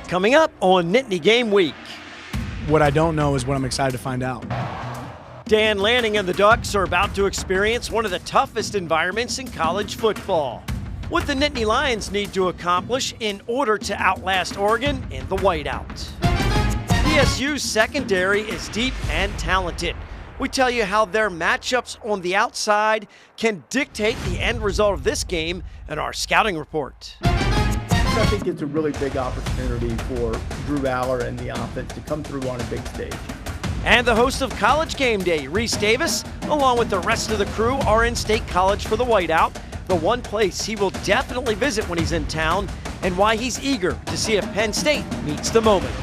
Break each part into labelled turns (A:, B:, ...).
A: Coming up on Nittany Game Week.
B: What I don't know is what I'm excited to find out.
A: Dan Lanning and the Ducks are about to experience one of the toughest environments in college football. What the Nittany Lions need to accomplish in order to outlast Oregon in the whiteout. PSU's secondary is deep and talented. We tell you how their matchups on the outside can dictate the end result of this game in our scouting report.
C: I think it's a really big opportunity for Drew Aller and the offense to come through on a big stage.
A: And the host of College Game Day, Reese Davis, along with the rest of the crew, are in State College for the whiteout, the one place he will definitely visit when he's in town, and why he's eager to see if Penn State meets the moment.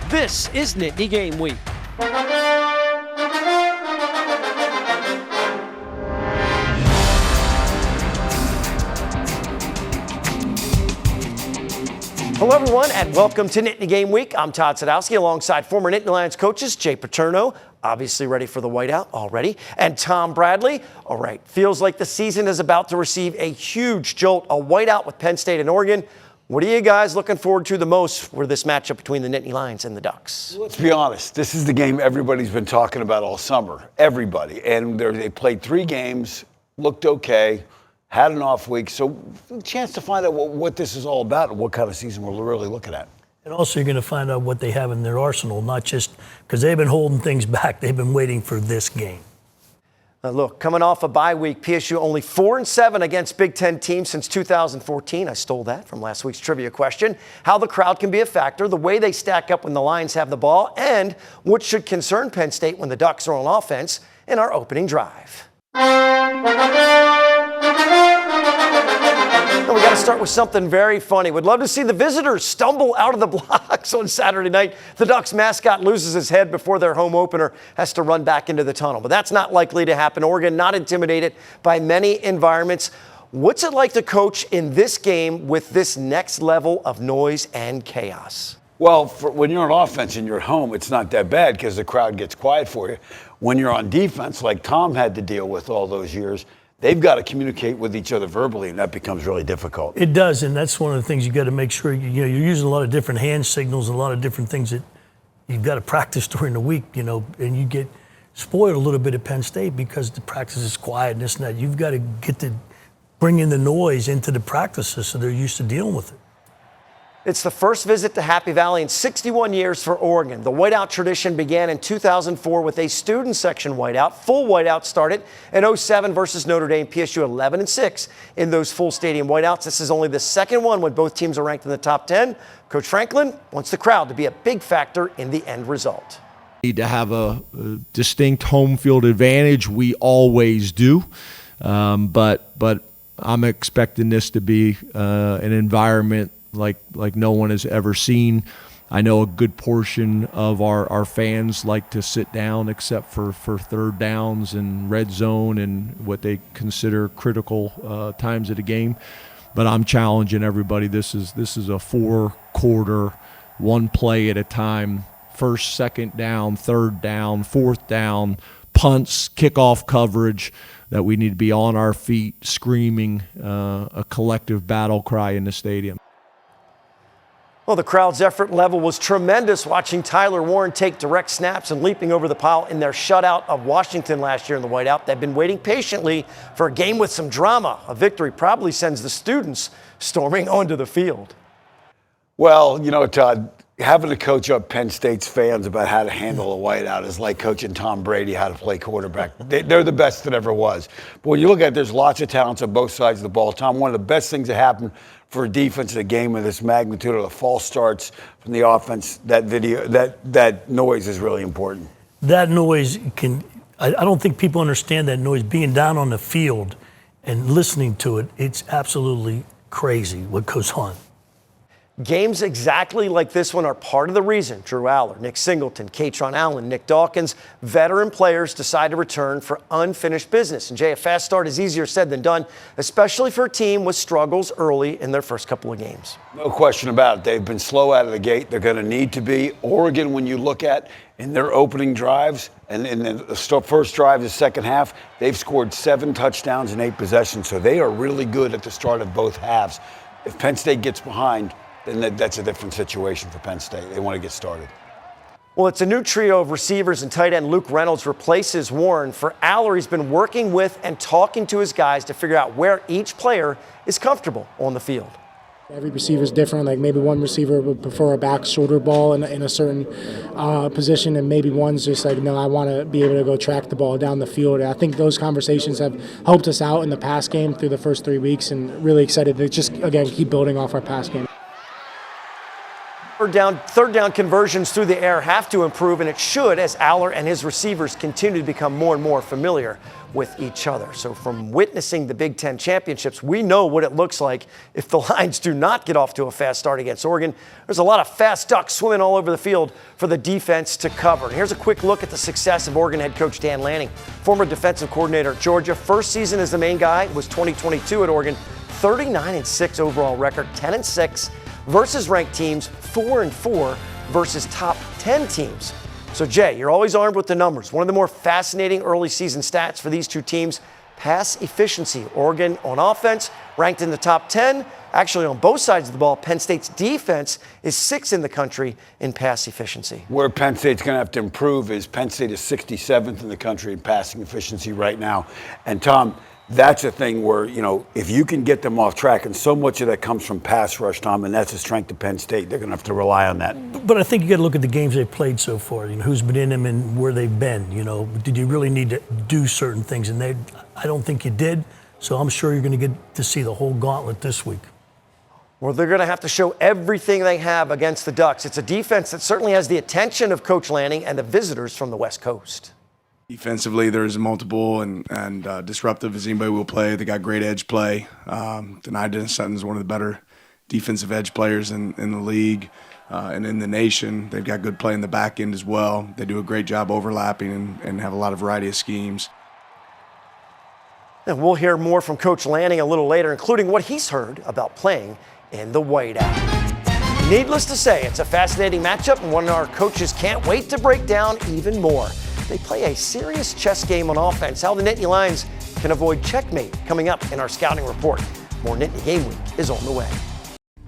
A: This is Nittany Game Week. Hello, everyone, and welcome to Nittany Game Week. I'm Todd Sadowski, alongside former Nittany Lions coaches Jay Paterno, obviously ready for the whiteout already, and Tom Bradley. All right, feels like the season is about to receive a huge jolt, a whiteout with Penn State and Oregon. What are you guys looking forward to the most for this matchup between the Nittany Lions and the Ducks?
D: Let's be honest. This is the game everybody's been talking about all summer. Everybody. And they played 3 games, looked okay, had an off week. So a chance to find out what this is all about and what kind of season we're really looking at.
E: And also you're going to find out what they have in their arsenal, not just because they've been holding things back. They've been waiting for this game.
A: Now look, coming off a bye week, PSU only 4-7 against Big Ten teams since 2014. I stole that from last week's trivia question. How the crowd can be a factor, the way they stack up when the Lions have the ball, and what should concern Penn State when the Ducks are on offense in our opening drive. And we got to start with something very funny. We'd love to see the visitors stumble out of the blocks on Saturday night. The Ducks mascot loses his head before their home opener has to run back into the tunnel. But that's not likely to happen. Oregon not intimidated by many environments. What's it like to coach in this game with this next level of noise and chaos?
D: Well, when you're on offense and you're at home, it's not that bad because the crowd gets quiet for you. When you're on defense, like Tom had to deal with all those years, they've got to communicate with each other verbally, and that becomes really difficult.
E: It does, and that's one of the things you got to make sure. You're using a lot of different hand signals and a lot of different things that you've got to practice during the week, and you get spoiled a little bit at Penn State because the practice is quiet and this and that. You've got to get to bring in the noise into the practices so they're used to dealing with it.
A: It's the first visit to Happy Valley in 61 years for Oregon. The whiteout tradition began in 2004 with a student section whiteout. Full whiteout started in 07 versus Notre Dame, PSU 11-6 in those full stadium whiteouts. This is only the second one when both teams are ranked in the top 10. Coach Franklin wants the crowd to be a big factor in the end result.
F: Need to have a distinct home field advantage. We always do, but I'm expecting this to be an environment like no one has ever seen. I know a good portion of our fans like to sit down except for third downs and red zone and what they consider critical times of the game. But I'm challenging everybody. This is a 4-quarter, one play at a time, first, second down, third down, fourth down, punts, kickoff coverage, that we need to be on our feet screaming a collective battle cry in the stadium.
A: Well, the crowd's effort level was tremendous watching Tyler Warren take direct snaps and leaping over the pile in their shutout of Washington last year in the whiteout. They've been waiting patiently for a game with some drama. A victory probably sends the students storming onto the field.
D: Well, Todd, having to coach up Penn State's fans about how to handle a whiteout is like coaching Tom Brady how to play quarterback. They're the best that ever was. But when you look at it, there's lots of talents on both sides of the ball. Tom, one of the best things that happened for a defense in a game of this magnitude are the false starts from the offense. That noise is really important.
E: That noise I don't think people understand that noise. Being down on the field and listening to it, it's absolutely crazy what goes on.
A: Games exactly like this one are part of the reason Drew Aller, Nick Singleton, Katron Allen, Nick Dawkins, veteran players decide to return for unfinished business. And Jay, a fast start is easier said than done, especially for a team with struggles early in their first couple of games.
D: No question about it. They've been slow out of the gate. They're going to need to be. Oregon, when you look at in their opening drives and in the first drive, the second half, they've scored 7 touchdowns in 8 possessions. So they are really good at the start of both halves. If Penn State gets behind, then that's a different situation for Penn State. They want to get started.
A: Well, it's a new trio of receivers, and tight end Luke Reynolds replaces Warren. For Aller, he's been working with and talking to his guys to figure out where each player is comfortable on the field.
G: Every receiver is different. Like maybe one receiver would prefer a back shoulder ball in a certain position, and maybe one's just like, no, I want to be able to go track the ball down the field. And I think those conversations have helped us out in the pass game through the first 3 weeks, and really excited to just, again, keep building off our pass game.
A: Third down conversions through the air have to improve, and it should as Aller and his receivers continue to become more and more familiar with each other. So from witnessing the Big Ten championships, we know what it looks like if the Lions do not get off to a fast start against Oregon. There's a lot of fast ducks swimming all over the field for the defense to cover. And here's a quick look at the success of Oregon head coach Dan Lanning, former defensive coordinator at Georgia. First season as the main guy was 2022 at Oregon. 39-6 overall record, 10-6 versus ranked teams, 4-4 versus top 10 teams. So Jay, you're always armed with the numbers. One of the more fascinating early season stats for these two teams, pass efficiency. Oregon on offense ranked in the top 10. Actually, on both sides of the ball, Penn State's defense is 6th in the country in pass efficiency.
D: Where Penn State's going to have to improve is Penn State is 67th in the country in passing efficiency right now. And Tom, that's a thing where, you know, if you can get them off track, and so much of that comes from pass rush, Tom, and that's the strength of Penn State. They're going to have to rely on that.
E: But I think you got to look at the games they've played so far. You know, who's been in them and where they've been. You know, did you really need to do certain things? And I don't think you did. So I'm sure you're going to get to see the whole gauntlet this week.
A: Well, they're going to have to show everything they have against the Ducks. It's a defense that certainly has the attention of Coach Lanning and the visitors from the West Coast.
B: Defensively, there's multiple and disruptive as anybody will play. They got great edge play. Denai Sutton's one of the better defensive edge players in the league and in the nation. They've got good play in the back end as well. They do a great job overlapping and have a lot of variety of schemes.
A: And we'll hear more from Coach Lanning a little later, including what he's heard about playing in the whiteout. Needless to say, it's a fascinating matchup and one our coaches can't wait to break down even more. They play a serious chess game on offense. How the Nittany Lions can avoid checkmate coming up in our scouting report. More Nittany Game Week is on the way.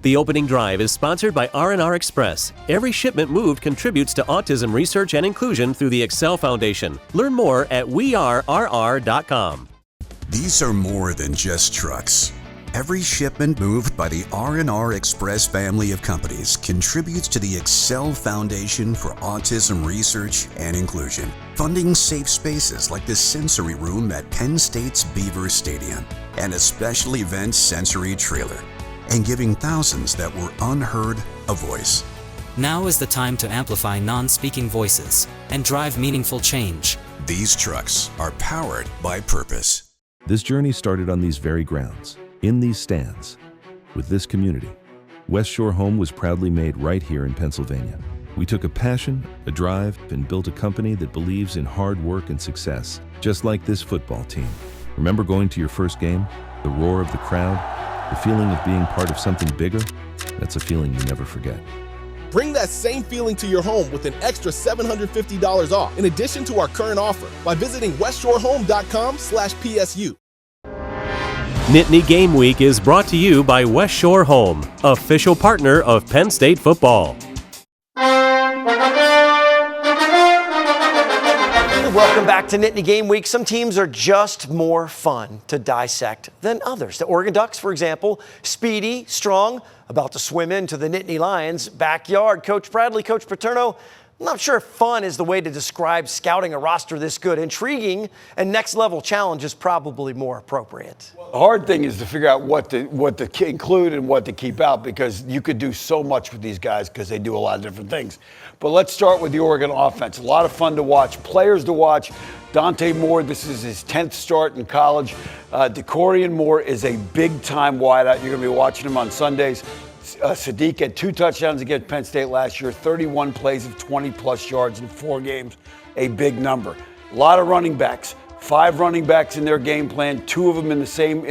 H: The opening drive is sponsored by R&R Express. Every shipment moved contributes to autism research and inclusion through the Excel Foundation. Learn more at wearerr.com.
I: These are more than just trucks. Every shipment moved by the R&R Express family of companies contributes to the Excel Foundation for Autism Research and Inclusion, funding safe spaces like the sensory room at Penn State's Beaver Stadium and a special event sensory trailer, and giving thousands that were unheard a voice.
J: Now is the time to amplify non-speaking voices and drive meaningful change.
I: These trucks are powered by purpose.
K: This journey started on these very grounds. In these stands, with this community, West Shore Home was proudly made right here in Pennsylvania. We took a passion, a drive, and built a company that believes in hard work and success, just like this football team. Remember going to your first game? The roar of the crowd? The feeling of being part of something bigger? That's a feeling you never forget.
L: Bring that same feeling to your home with an extra $750 off, in addition to our current offer, by visiting westshorehome.com/PSU.
H: Nittany Game Week is brought to you by West Shore Home, official partner of Penn State Football.
A: Welcome back to Nittany Game Week. Some teams are just more fun to dissect than others. The Oregon Ducks, for example, speedy, strong, about to swim into the Nittany Lions' backyard. Coach Bradley, Coach Paterno, I'm not sure if fun is the way to describe scouting a roster this good. Intriguing and next-level challenge is probably more appropriate.
D: The hard thing is to figure out what to include and what to keep out, because you could do so much with these guys because they do a lot of different things. But let's start with the Oregon offense. A lot of fun to watch, players to watch. Dante Moore, this is his 10th start in college. DeCorian Moore is a big-time wideout. You're going to be watching him on Sundays. Sadiq had 2 touchdowns against Penn State last year, 31 plays of 20-plus yards in 4 games, a big number. A lot of running backs, 5 running backs in their game plan, 2 of them in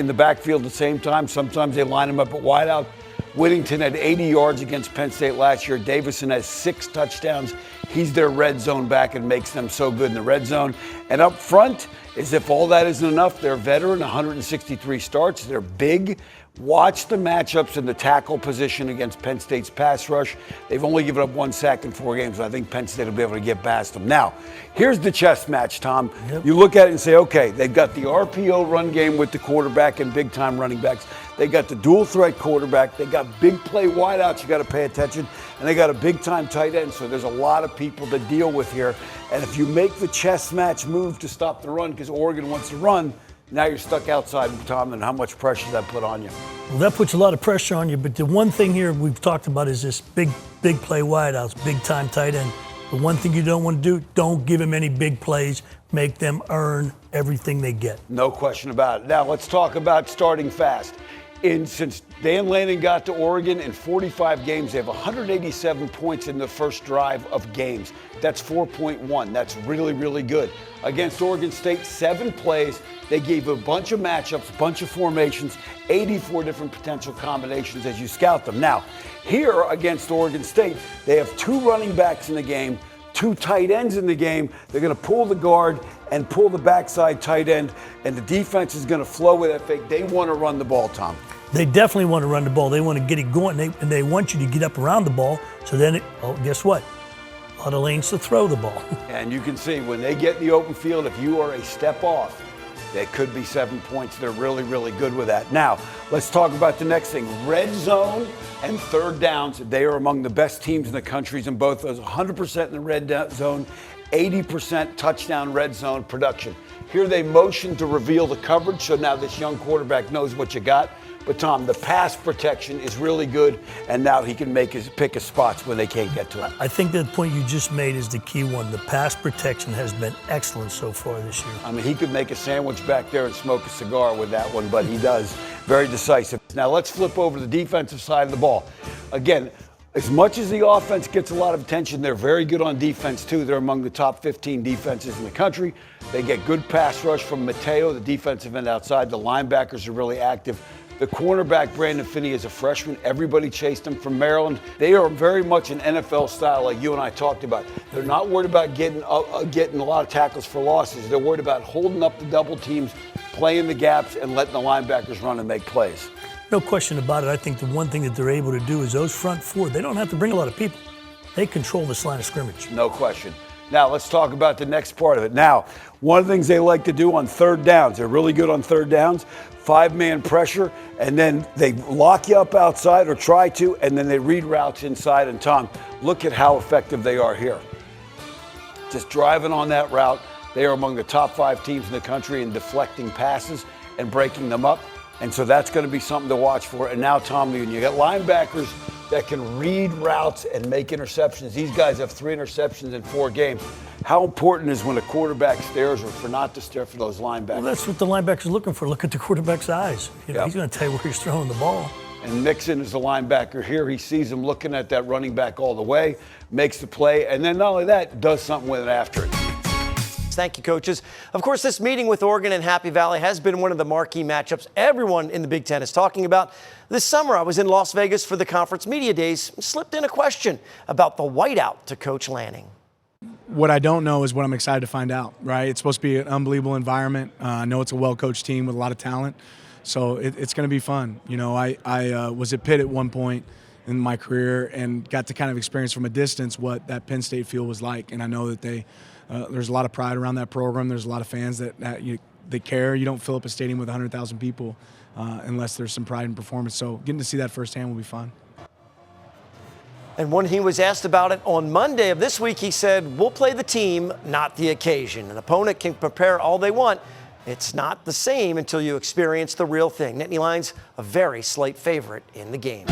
D: the backfield at the same time. Sometimes they line them up at wideout. Whittington had 80 yards against Penn State last year. Davison has 6 touchdowns. He's their red zone back and makes them so good in the red zone. And up front, as if all that isn't enough, they're veteran, 163 starts. They're big. Watch the matchups in the tackle position against Penn State's pass rush. They've only given up 1 sack in 4 games, so I think Penn State will be able to get past them. Now, here's the chess match, Tom.
E: Yep.
D: You look at it and say, okay, they've got the RPO run game with the quarterback and big-time running backs. They got the dual threat quarterback. They got big play wideouts you got to pay attention. And they got a big-time tight end, so there's a lot of people to deal with here. And if you make the chess match move to stop the run because Oregon wants to run, now you're stuck outside, Tom, and how much pressure does that put on you?
E: Well, that puts a lot of pressure on you, but the one thing here we've talked about is this big play wideouts, big-time tight end. The one thing you don't want to do, don't give them any big plays. Make them earn everything they get.
D: No question about it. Now, let's talk about starting fast. Since Dan Lanning got to Oregon, in 45 games, they have 187 points in the first drive of games. That's 4.1. That's really, really good. Against Oregon State, 7 plays. They gave a bunch of matchups, a bunch of formations, 84 different potential combinations as you scout them. Now, here against Oregon State, they have 2 running backs in the game, 2 tight ends in the game. They're going to pull the guard and pull the backside tight end, and the defense is going to flow with that fake. They want to run the ball, Tom.
E: They definitely want to run the ball. They want to get it going, and they want you to get up around the ball. So then, guess what? A lot of lanes to throw the ball.
D: And you can see when they get in the open field, if you are a step off, that could be 7 points. They're really, really good with that. Now, let's talk about the next thing. Red zone and third downs. They are among the best teams in the country in both those. 100% in the red zone, 80% touchdown red zone production. Here they motion to reveal the coverage, so now this young quarterback knows what you got. But Tom, the pass protection is really good, and now he can pick his spots when they can't get to him.
E: I think the point you just made is the key one. The pass protection has been excellent so far this year.
D: I mean, he could make a sandwich back there and smoke a cigar with that one, but he does. Very decisive. Now let's flip over to the defensive side of the ball. Again, as much as the offense gets a lot of attention, they're very good on defense too. They're among the top 15 defenses in the country. They get good pass rush from Mateo, the defensive end outside. The linebackers are really active. The cornerback, Brandon Finney, is a freshman. Everybody chased him from Maryland. They are very much an NFL style like you and I talked about. They're not worried about getting a lot of tackles for losses. They're worried about holding up the double teams, playing the gaps, and letting the linebackers run and make plays.
E: No question about it. I think the one thing that they're able to do is those front 4, they don't have to bring a lot of people. They control this line of scrimmage.
D: No question. Now, let's talk about the next part of it. Now, one of the things they like to do on third downs, they're really good on third downs, 5-man pressure, and then they lock you up outside or try to, and then they read routes inside. And Tom, look at how effective they are here. Just driving on that route, they are among the top 5 teams in the country in deflecting passes and breaking them up. And so that's going to be something to watch for. And now, Tom, you got linebackers that can read routes and make interceptions. These guys have 3 interceptions in 4 games. How important is when a quarterback stares or for not to stare for those linebackers?
E: Well, that's what the linebackers are looking for. Look at the quarterback's eyes. He's going to tell you where he's throwing the ball.
D: And Mixon is the linebacker here. He sees him looking at that running back all the way, makes the play, and then not only that, does something with it after it.
A: Thank you, coaches. Of course, this meeting with Oregon and Happy Valley has been one of the marquee matchups everyone in the Big Ten is talking about. This summer, I was in Las Vegas for the conference media days and slipped in a question about the whiteout to Coach Lanning.
B: What I don't know is what I'm excited to find out, right? It's supposed to be an unbelievable environment. I know it's a well-coached team with a lot of talent, so it's going to be fun. You know, I was at Pitt at one point in my career and got to kind of experience from a distance what that Penn State field was like, and I know that there's a lot of pride around that program. There's a lot of fans that they care. You don't fill up a stadium with 100,000 people unless there's some pride in performance. So getting to see that firsthand will be fun.
A: And when he was asked about it on Monday of this week, he said, "We'll play the team, not the occasion. An opponent can prepare all they want. It's not the same until you experience the real thing." Nittany Lions, a very slight favorite in the game.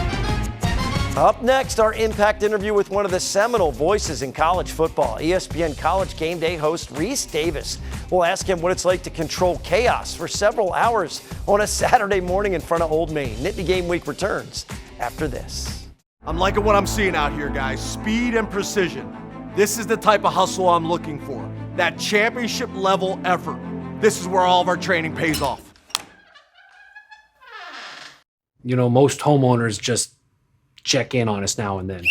A: Up next, our Impact interview with one of the seminal voices in college football, ESPN College Game Day host Reese Davis. We'll ask him what it's like to control chaos for several hours on a Saturday morning in front of Old Main. Nittany Game Week returns after this.
M: I'm liking what I'm seeing out here, guys. Speed and precision. This is the type of hustle I'm looking for. That championship level effort. This is where all of our training pays off.
N: You know, most homeowners just check in on us now and then.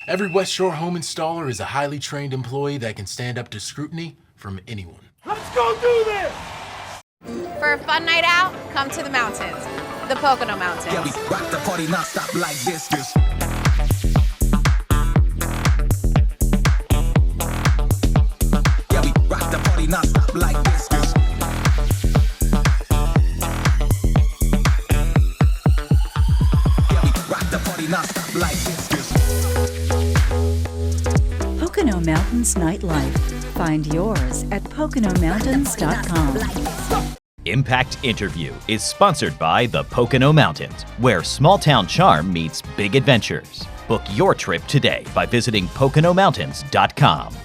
O: Every West Shore home installer is a highly trained employee that can stand up to scrutiny from anyone.
C: Let's go do this!
P: For a fun night out, come to the mountains, the Pocono Mountains.
Q: Yeah, we rock the party non-stop like this. Yeah, we rock the party non-stop like this. Yeah, we rock the party non-stop like this.
R: Pocono Mountains Nightlife. Find yours at PoconoMountains.com.
S: Impact Interview is sponsored by the Pocono Mountains, where small-town charm meets big adventures. Book your trip today by visiting PoconoMountains.com.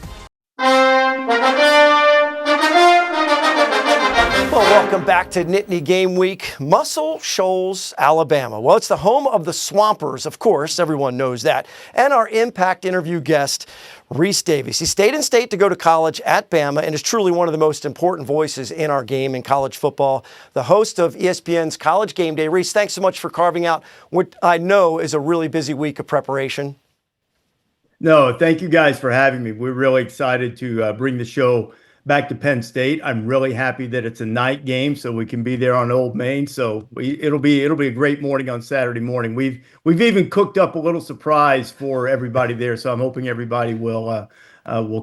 A: Well, welcome back to Nittany Game Week, Muscle Shoals, Alabama. Well, it's the home of the Swampers, of course, everyone knows that, and our Impact Interview guest, Reese Davies. He stayed in state to go to college at Bama and is truly one of the most important voices in our game in college football. The host of ESPN's College Game Day. Reese, thanks so much for carving out what I know is a really busy week of preparation.
C: No, thank you guys for having me. We're really excited to bring the show back to Penn State. I'm really happy that it's a night game, so we can be there on Old Main. So it'll be a great morning on Saturday morning. We've even cooked up a little surprise for everybody there, so I'm hoping everybody will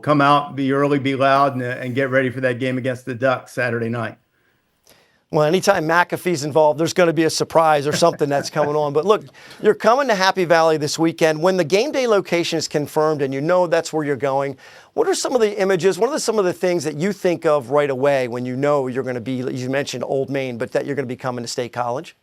C: come out, be early, be loud, and get ready for that game against the Ducks Saturday night.
A: Well, anytime McAfee's involved, there's going to be a surprise or something that's coming on. But look, you're coming to Happy Valley this weekend. When the game day location is confirmed and you know that's where you're going, what are some of the images, what are some of the things that you think of right away when you know you're going to be, you mentioned Old Main, but that you're going to be coming to State College?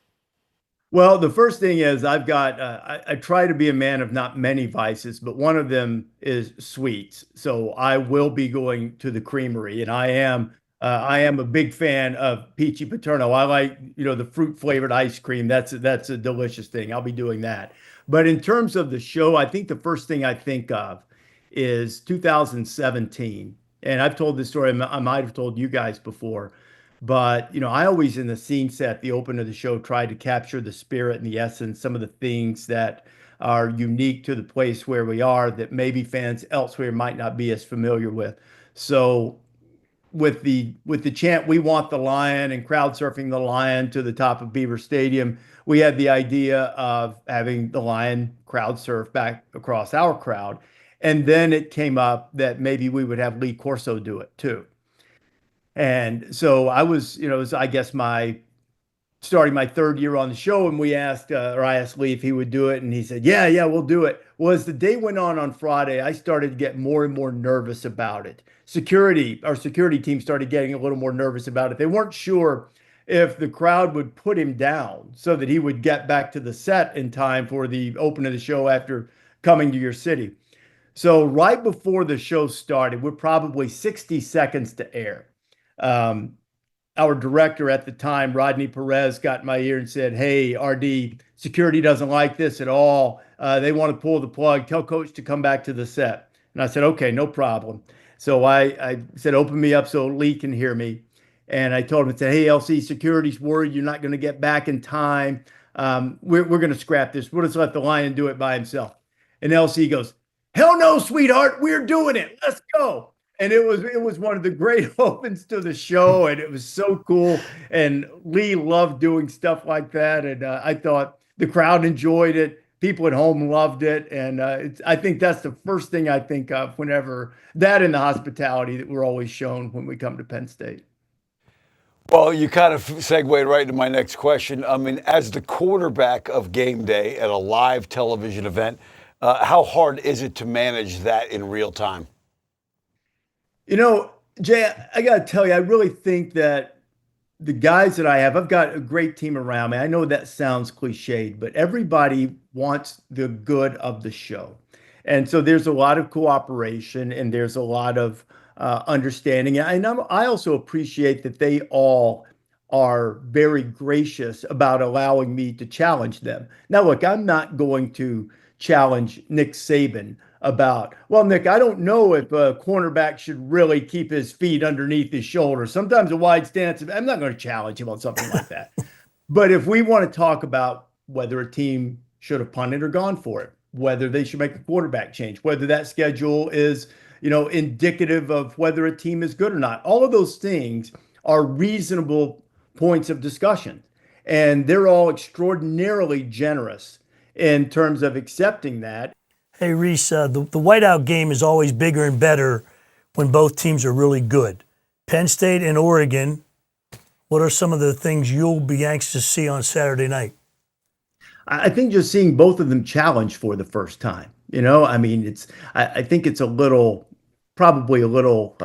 C: Well, the first thing is I've got, I try to be a man of not many vices, but one of them is sweets. So I will be going to the Creamery, and I am a big fan of Peachy Paterno. I like, the fruit flavored ice cream. That's a delicious thing. I'll be doing that. But in terms of the show, I think the first thing I think of is 2017. And I've told this story, I might have told you guys before, but I always in the scene set, the open of the show, tried to capture the spirit and the essence, some of the things that are unique to the place where we are that maybe fans elsewhere might not be as familiar with. So with the chant, "We want the Lion," and crowd surfing the Lion to the top of Beaver Stadium, we had the idea of having the Lion crowd surf back across our crowd. And then it came up that maybe we would have Lee Corso do it too. And so I was, it was, I guess, starting my third year on the show, and I asked Lee if he would do it, and he said, yeah, we'll do it. Well, as the day went on Friday, I started to get more and more nervous about it. Our security team started getting a little more nervous about it. They weren't sure if the crowd would put him down so that he would get back to the set in time for the open of the show after coming to your city. So right before the show started, we're probably 60 seconds to air. Our director at the time, Rodney Perez, got in my ear and said, "Hey, RD, security doesn't like this at all. They want to pull the plug. Tell coach to come back to the set." And I said, "Okay, no problem." So I said, "Open me up so Lee can hear me." And I told him, I said, "Hey, LC, security's worried you're not going to get back in time. We're going to scrap this. We'll just let the Lion do it by himself." And LC goes, "Hell no, sweetheart, we're doing it. Let's go." And it was one of the great opens to the show, and it was so cool. And Lee loved doing stuff like that, and I thought the crowd enjoyed it. People at home loved it, and I think that's the first thing I think of whenever that and the hospitality that we're always shown when we come to Penn State.
D: Well, you kind of segued right into my next question. I mean, as the quarterback of game day at a live television event, how hard is it to manage that in real time?
C: Jay, I got to tell you, I really think that the guys that I've got a great team around me. I know that sounds cliched, but everybody wants the good of the show. And so there's a lot of cooperation and there's a lot of understanding. And I also appreciate that they all are very gracious about allowing me to challenge them. Now, look, I'm not going to challenge Nick Saban about, "Well, Nick, I don't know if a cornerback should really keep his feet underneath his shoulders. Sometimes a wide stance." I'm not going to challenge him on something like that. But if we want to talk about whether a team should have punted or gone for it, whether they should make a quarterback change, whether that schedule is indicative of whether a team is good or not. All of those things are reasonable points of discussion, and they're all extraordinarily generous in terms of accepting that.
E: Hey, Reese, the whiteout game is always bigger and better when both teams are really good. Penn State and Oregon, what are some of the things you'll be anxious to see on Saturday night?
C: I think just seeing both of them challenged for the first time. I think it's probably a little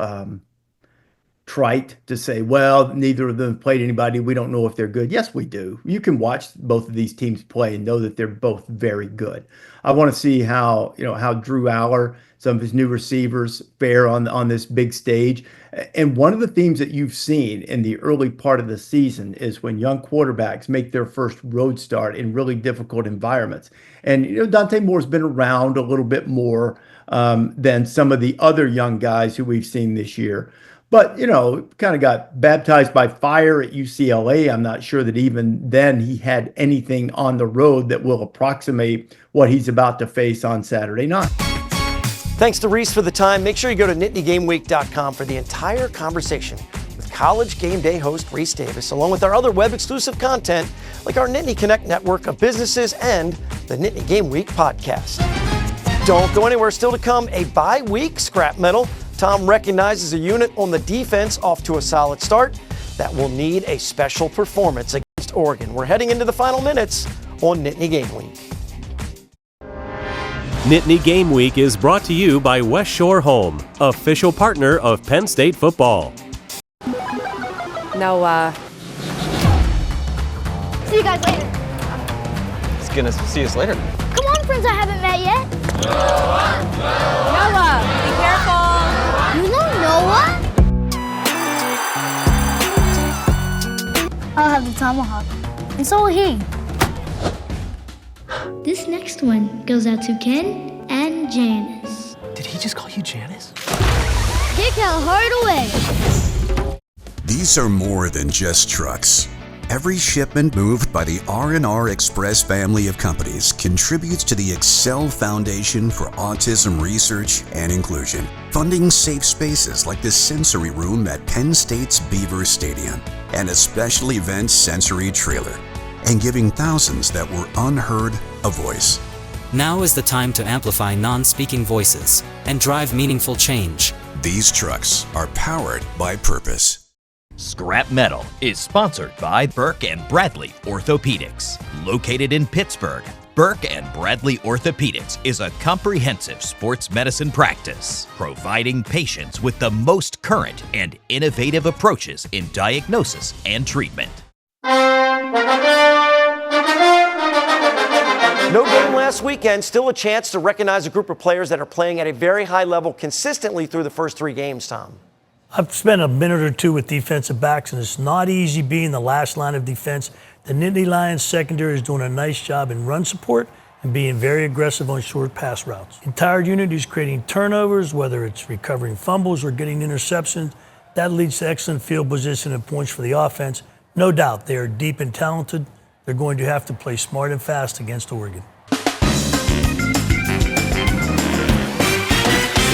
C: trite to say, well, neither of them played anybody. We don't know if they're good. Yes, we do. You can watch both of these teams play and know that they're both very good. I want to see how Drew Aller, some of his new receivers, fare on this big stage. And one of the themes that you've seen in the early part of the season is when young quarterbacks make their first road start in really difficult environments. And, Dante Moore's been around a little bit more than some of the other young guys who we've seen this year. But, kind of got baptized by fire at UCLA. I'm not sure that even then he had anything on the road that will approximate what he's about to face on Saturday night.
A: Thanks to Reese for the time. Make sure you go to nittany-game-week.com for the entire conversation with College Game Day host Reese Davis, along with our other web-exclusive content like our Nittany Connect network of businesses and the Nittany Game Week podcast. Don't go anywhere. Still to come, a bye-week scrap metal. Tom recognizes a unit on the defense off to a solid start that will need a special performance against Oregon. We're heading into the final minutes on Nittany Game Week.
H: Nittany Game Week is brought to you by West Shore Home, official partner of Penn State Football.
O: No,
T: see you guys later.
U: He's gonna see us later.
T: Come on, friends I haven't met yet.
O: Noah, be careful.
T: You know Noah? I'll have the tomahawk. And so will he. This next one goes out to Ken and Janice.
U: Did he just call you Janice?
T: Kick how hard away.
I: These are more than just trucks. Every shipment moved by the R&R Express family of companies contributes to the Excel Foundation for Autism Research and Inclusion, funding safe spaces like the sensory room at Penn State's Beaver Stadium and a special event sensory trailer, and giving thousands that were unheard a voice.
J: Now is the time to amplify non-speaking voices and drive meaningful change.
I: These trucks are powered by purpose.
S: Scrap Metal is sponsored by Burke and Bradley Orthopedics. Located in Pittsburgh, Burke and Bradley Orthopedics is a comprehensive sports medicine practice, providing patients with the most current and innovative approaches in diagnosis and treatment.
A: No game last weekend, still a chance to recognize a group of players that are playing at a very high level consistently through the first 3 games, Tom.
E: I've spent a minute or two with defensive backs, and it's not easy being the last line of defense. The Nittany Lions secondary is doing a nice job in run support and being very aggressive on short pass routes. The entire unit is creating turnovers, whether it's recovering fumbles or getting interceptions. That leads to excellent field position and points for the offense. No doubt they are deep and talented. They're going to have to play smart and fast against Oregon.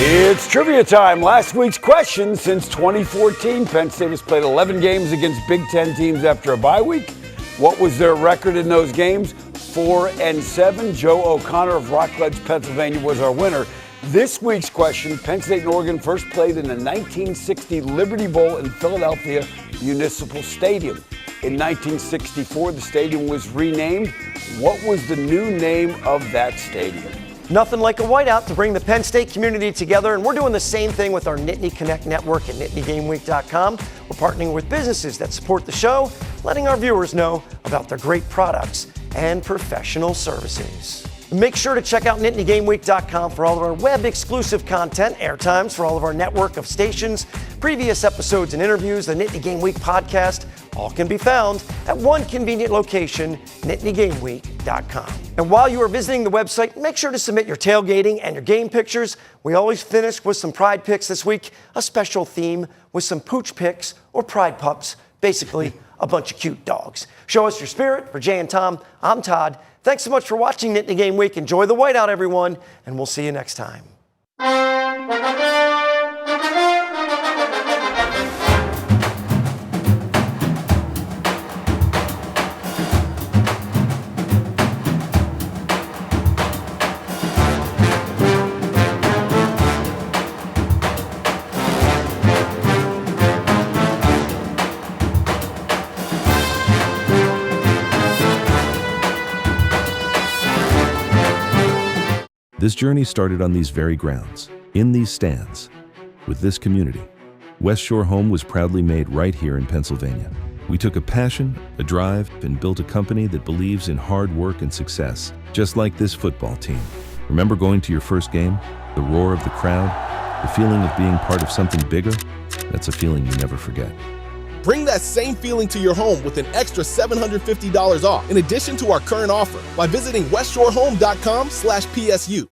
D: It's trivia time. Last week's question: since 2014, Penn State has played 11 games against Big Ten teams after a bye week. What was their record in those games? 4-7. Joe O'Connor of Rockledge, Pennsylvania was our winner. This week's question: Penn State and Oregon first played in the 1960 Liberty Bowl in Philadelphia Municipal Stadium. In 1964, the stadium was renamed. What was the new name of that stadium?
A: Nothing like a whiteout to bring the Penn State community together, and we're doing the same thing with our Nittany Connect network at nittany-game-week.com. We're partnering with businesses that support the show, letting our viewers know about their great products and professional services. Make sure to check out nittany-game-week.com for all of our web-exclusive content, airtimes for all of our network of stations, previous episodes and interviews, the Nittany Game Week podcast. All can be found at one convenient location, nittany-game-week.com. And while you are visiting the website, make sure to submit your tailgating and your game pictures. We always finish with some pride picks this week, a special theme with some pooch picks or pride pups, basically a bunch of cute dogs. Show us your spirit. For Jay and Tom, I'm Todd. Thanks so much for watching Nittany Game Week. Enjoy the whiteout, everyone, and we'll see you next time.
K: This journey started on these very grounds, in these stands, with this community. West Shore Home was proudly made right here in Pennsylvania. We took a passion, a drive, and built a company that believes in hard work and success, just like this football team. Remember going to your first game? The roar of the crowd? The feeling of being part of something bigger? That's a feeling you never forget.
L: Bring that same feeling to your home with an extra $750 off in addition to our current offer by visiting westshorehome.com/PSU.